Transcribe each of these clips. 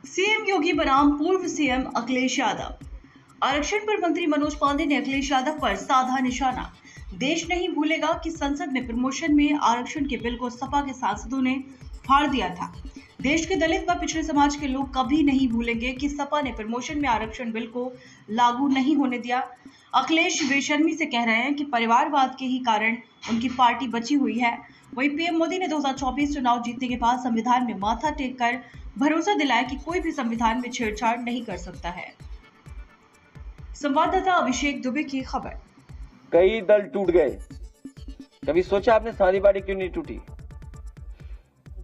CM योगी बनाम पूर्व CM Akhilesh Yadav. आरक्षण पर मंत्री मनोज पांडे ने अखिलेश यादव पर साधा निशाना। देश नहीं भूलेगा कि संसद में प्रमोशन में आरक्षण के बिल को सपा के सांसदों ने फाड़ दिया था। देश के दलित व पिछड़े समाज के लोग कभी नहीं भूलेंगे कि सपा ने प्रमोशन में आरक्षण बिल को लागू नहीं होने दिया। अखिलेश बेशर्मी से कह रहे हैं कि परिवारवाद के ही कारण उनकी पार्टी बची हुई है। वहीं पीएम मोदी ने 2024 चुनाव जीतने के बाद संविधान में माथा टेक कर भरोसा दिलाया कि कोई भी संविधान में छेड़छाड़ नहीं कर सकता है। संवाददाता अभिषेक दुबे की खबर। कई दल टूट गए। कभी सोचा आपने समाजवादी क्यों नहीं टूटी?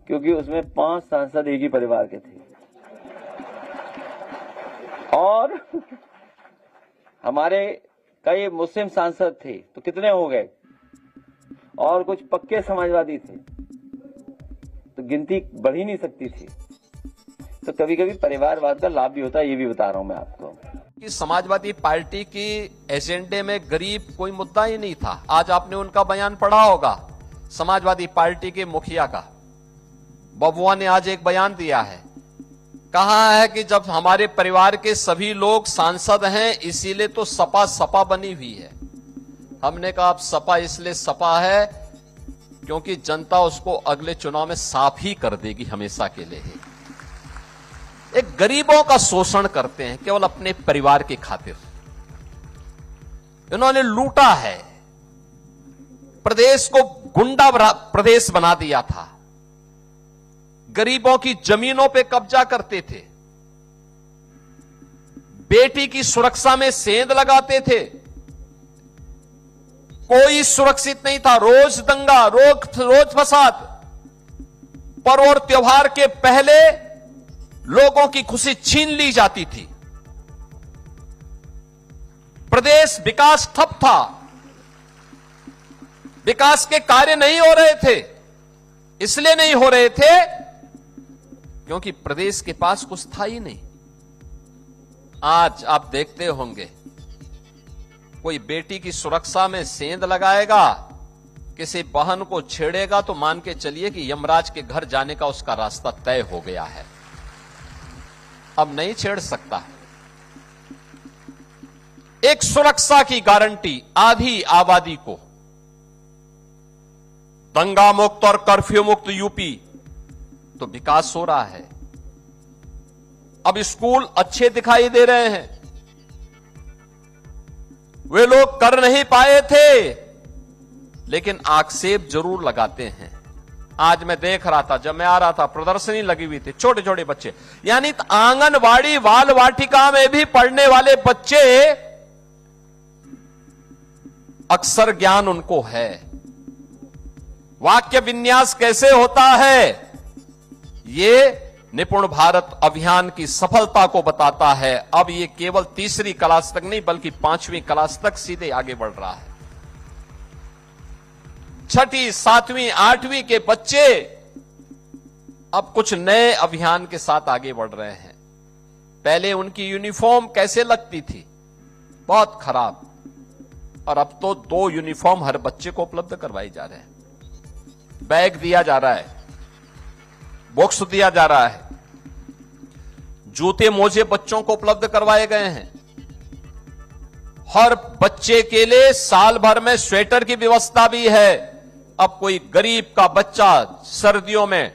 क्योंकि उसमें 5 सांसद एक ही परिवार के थे और हमारे कई मुस्लिम सांसद थे तो कितने हो गए, और कुछ पक्के समाजवादी थे तो गिनती बढ़ ही नहीं सकती थी। तो कभी कभी परिवारवाद का लाभ भी होता है, ये भी बता रहा हूं मैं आपको कि समाजवादी पार्टी की एजेंडे में गरीब कोई मुद्दा ही नहीं था। आज आपने उनका बयान पढ़ा होगा, समाजवादी पार्टी के मुखिया का। बबुआ ने आज एक बयान दिया है, कहा है कि जब हमारे परिवार के सभी लोग सांसद हैं इसीलिए तो सपा सपा बनी हुई है। हमने कहा अब सपा इसलिए सपा है क्योंकि जनता उसको अगले चुनाव में साफ ही कर देगी, हमेशा के लिए। एक गरीबों का शोषण करते हैं केवल अपने परिवार की खातिर। इन्होंने लूटा है, प्रदेश को गुंडा प्रदेश बना दिया था, गरीबों की जमीनों पे कब्जा करते थे, बेटी की सुरक्षा में सेंध लगाते थे। कोई सुरक्षित नहीं था, रोज दंगा, रोज फसाद। पर्व और त्योहार के पहले लोगों की खुशी छीन ली जाती थी। प्रदेश विकास ठप था, विकास के कार्य नहीं हो रहे थे। इसलिए नहीं हो रहे थे क्योंकि प्रदेश के पास कुछ था ही नहीं। आज आप देखते होंगे, कोई बेटी की सुरक्षा में सेंध लगाएगा, किसी बहन को छेड़ेगा तो मान के चलिए कि यमराज के घर जाने का उसका रास्ता तय हो गया है। अब नहीं छेड़ सकता। एक सुरक्षा की गारंटी आधी आबादी को, दंगा मुक्त और कर्फ्यू मुक्त यूपी, तो विकास हो रहा है। अब स्कूल अच्छे दिखाई दे रहे हैं। वे लोग कर नहीं पाए थे लेकिन आक्षेप जरूर लगाते हैं। आज मैं देख रहा था, जब मैं आ रहा था प्रदर्शनी लगी हुई थी, छोटे छोटे बच्चे, यानी आंगनवाड़ी बाल वाटिका में भी पढ़ने वाले बच्चे, अक्षर ज्ञान उनको है, वाक्य विन्यास कैसे होता है, ये निपुण भारत अभियान की सफलता को बताता है। अब ये केवल 3री क्लास तक नहीं बल्कि 5वीं क्लास तक सीधे आगे बढ़ रहा है। 6ठी, 7वीं, 8वीं के बच्चे अब कुछ नए अभियान के साथ आगे बढ़ रहे हैं। पहले उनकी यूनिफॉर्म कैसे लगती थी, बहुत खराब, और अब तो 2 यूनिफॉर्म हर बच्चे को उपलब्ध करवाई जा रहे हैं। बैग दिया जा रहा है, बॉक्स दिया जा रहा है, जूते मोजे बच्चों को उपलब्ध करवाए गए हैं। हर बच्चे के लिए साल भर में स्वेटर की व्यवस्था भी है। अब कोई गरीब का बच्चा सर्दियों में,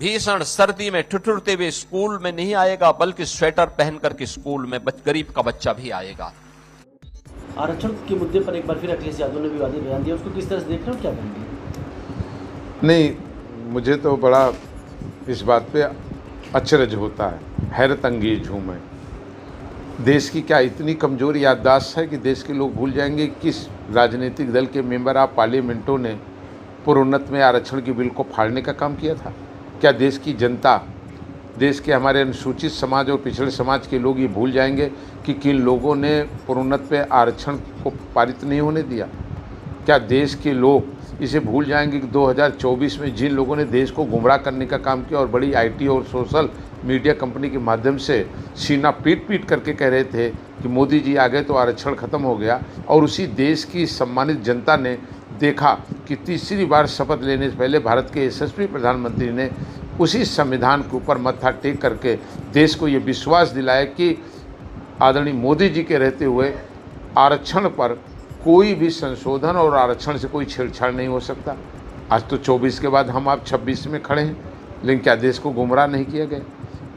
भीषण सर्दी में ठिठुरते हुए स्कूल में नहीं आएगा, बल्कि स्वेटर पहन करके स्कूल में गरीब का बच्चा भी आएगा। आरक्षण के मुद्दे पर एक बार फिर अखिलेश यादव ने विवादित बयान दिया, उसको किस तरह से देख रहे हो, क्या कहेंगे? नहीं, मुझे तो बड़ा इस बात पे अचरज होता है, हैरत अंगेज हूँ मैं। देश की क्या इतनी कमज़ोर याददाश्त है कि देश के लोग भूल जाएंगे किस राजनीतिक दल के मेंबर ऑफ पार्लियामेंटों ने प्रोन्नत में आरक्षण के बिल को फाड़ने का काम किया था? क्या देश की जनता, देश के हमारे अनुसूचित समाज और पिछड़े समाज के लोग ये भूल जाएंगे कि किन लोगों ने प्रोन्नत पे आरक्षण को पारित नहीं होने दिया? क्या देश के लोग इसे भूल जाएंगे कि 2024 में जिन लोगों ने देश को गुमराह करने का काम किया और बड़ी आईटी और सोशल मीडिया कंपनी के माध्यम से सीना पीट पीट करके कह रहे थे कि मोदी जी आ गए तो आरक्षण खत्म हो गया, और उसी देश की सम्मानित जनता ने देखा कि तीसरी बार शपथ लेने से पहले भारत के यशस्वी प्रधानमंत्री ने उसी संविधान के ऊपर मत्था टेक करके देश को ये विश्वास दिलाया कि आदरणीय मोदी जी के रहते हुए आरक्षण पर कोई भी संशोधन और आरक्षण से कोई छेड़छाड़ नहीं हो सकता। आज तो 24 के बाद हम आप 26 में खड़े हैं, लेकिन क्या देश को गुमराह नहीं किया गया?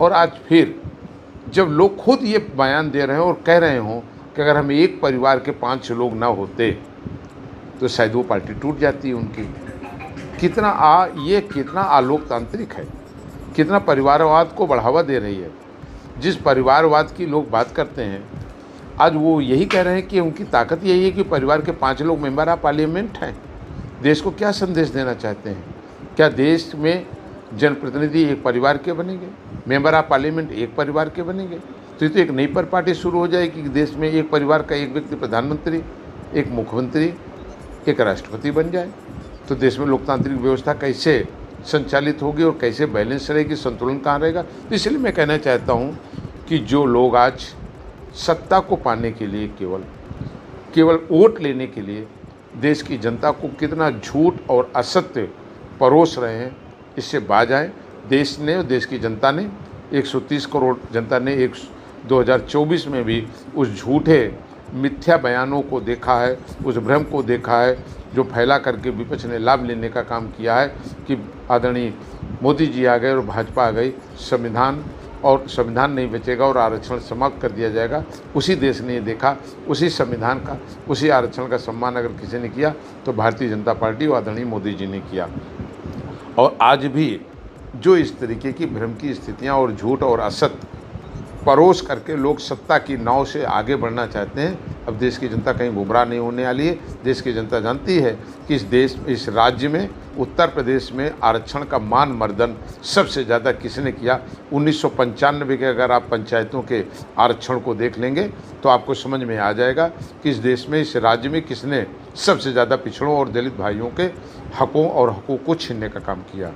और आज फिर जब लोग खुद ये बयान दे रहे हैं और कह रहे हों कि अगर हम एक परिवार के 5 लोग ना होते तो शायद वो पार्टी टूट जाती है उनकी। ये कितना अलोकतांत्रिक है, कितना परिवारवाद को बढ़ावा दे रही है। जिस परिवारवाद की लोग बात करते हैं, आज वो यही कह रहे हैं कि उनकी ताकत यही है कि परिवार के 5 लोग मेंबर ऑफ पार्लियामेंट हैं। देश को क्या संदेश देना चाहते हैं? क्या देश में जनप्रतिनिधि एक परिवार के बनेंगे, मेंबर ऑफ पार्लियामेंट एक परिवार के बनेंगे? तो ये तो एक नई पार्टी शुरू हो जाएगी कि देश में एक परिवार का एक व्यक्ति प्रधानमंत्री, एक मुख्यमंत्री, एक राष्ट्रपति बन जाए। तो देश में लोकतांत्रिक व्यवस्था कैसे संचालित होगी और कैसे बैलेंस रहेगी, संतुलन कहाँ रहेगा? तो इसलिए मैं कहना चाहता हूँ कि जो लोग आज सत्ता को पाने के लिए केवल वोट लेने के लिए देश की जनता को कितना झूठ और असत्य परोस रहे हैं, इससे बाज आए। देश ने और देश की जनता ने 130 करोड़ जनता ने 2024 में भी उस झूठे मिथ्या बयानों को देखा है, उस भ्रम को देखा है जो फैला करके विपक्ष ने लाभ लेने का काम किया है कि आदरणीय मोदी जी आ गए और भाजपा आ गई, संविधान नहीं बचेगा और आरक्षण समाप्त कर दिया जाएगा। उसी देश ने ये देखा, उसी संविधान का, उसी आरक्षण का सम्मान अगर किसी ने किया तो भारतीय जनता पार्टी और आदरणीय मोदी जी ने किया। और आज भी जो इस तरीके की भ्रम की स्थितियाँ और झूठ और असत्य परोस करके लोग सत्ता की नाव से आगे बढ़ना चाहते हैं, अब देश की जनता कहीं गुमराह नहीं होने वाली है। देश की जनता जानती है कि इस राज्य में, उत्तर प्रदेश में आरक्षण का मान मर्दन सबसे ज़्यादा किसने किया। 1995 के अगर आप पंचायतों के आरक्षण को देख लेंगे तो आपको समझ में आ जाएगा कि इस देश में, इस राज्य में किसने सबसे ज़्यादा पिछड़ों और दलित भाइयों के हकों और हकूक़ को छीनने का काम किया।